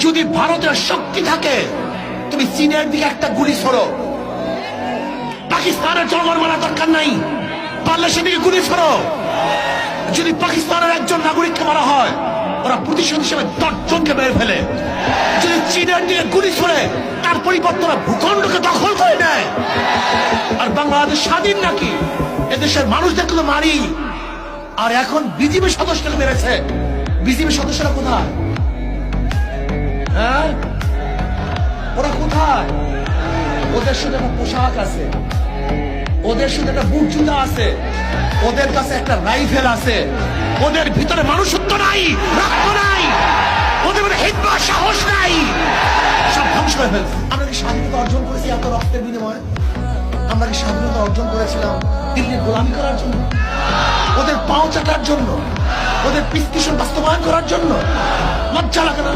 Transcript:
যদি ভারতের শক্তি থাকে তুমি চীনের দিকে একটা গুলি ছোড়ো, পাকিস্তানের জনগণ মারা দরকার নাই, পারলে সেদিকে গুলি ছোড়ো। যদি পাকিস্তানের একজন নাগরিককে মারা হয় ওরা প্রতিশোধ হিসেবে 10 জনকে মেরে ফেলে। যদি চীনের দিকে গুলি ছোড়ে তার পরিবর্তে ওরা ভূখণ্ডকে দখল করে নেয়। আর বাংলাদেশ স্বাধীন নাকি? এদেশের মানুষদেরকে তো মারি। আর এখন বিজিবি সদস্যকে মেরেছে। বিজিবি সদস্যরা কোথায়? হ্যাঁ, ওরা কোথায়? ওদের সাথে একটা পোশাক আছে, ওদের সাথে একটা বুট জুতা আছে, ওদের কাছে একটা রাইফেল আছে, ওদের ভিতরে মানুষত্ব নাই, রক্ত নাই, ওদের মধ্যে হিম্মত সাহস নাই, সব ধ্বংস করে ফেলছে। আমরা কি স্বাধীনতা অর্জন করেছি এত রক্তের বিনিময়ে? আমরা কি স্বাধীনতা অর্জন করেছিলাম দিল্লির গোলামি করার জন্য, ওদের পাও চাটার জন্য, ওদের প্রেসক্রিপশন বাস্তবায়ন করার জন্য? লজ্জা লাগে না?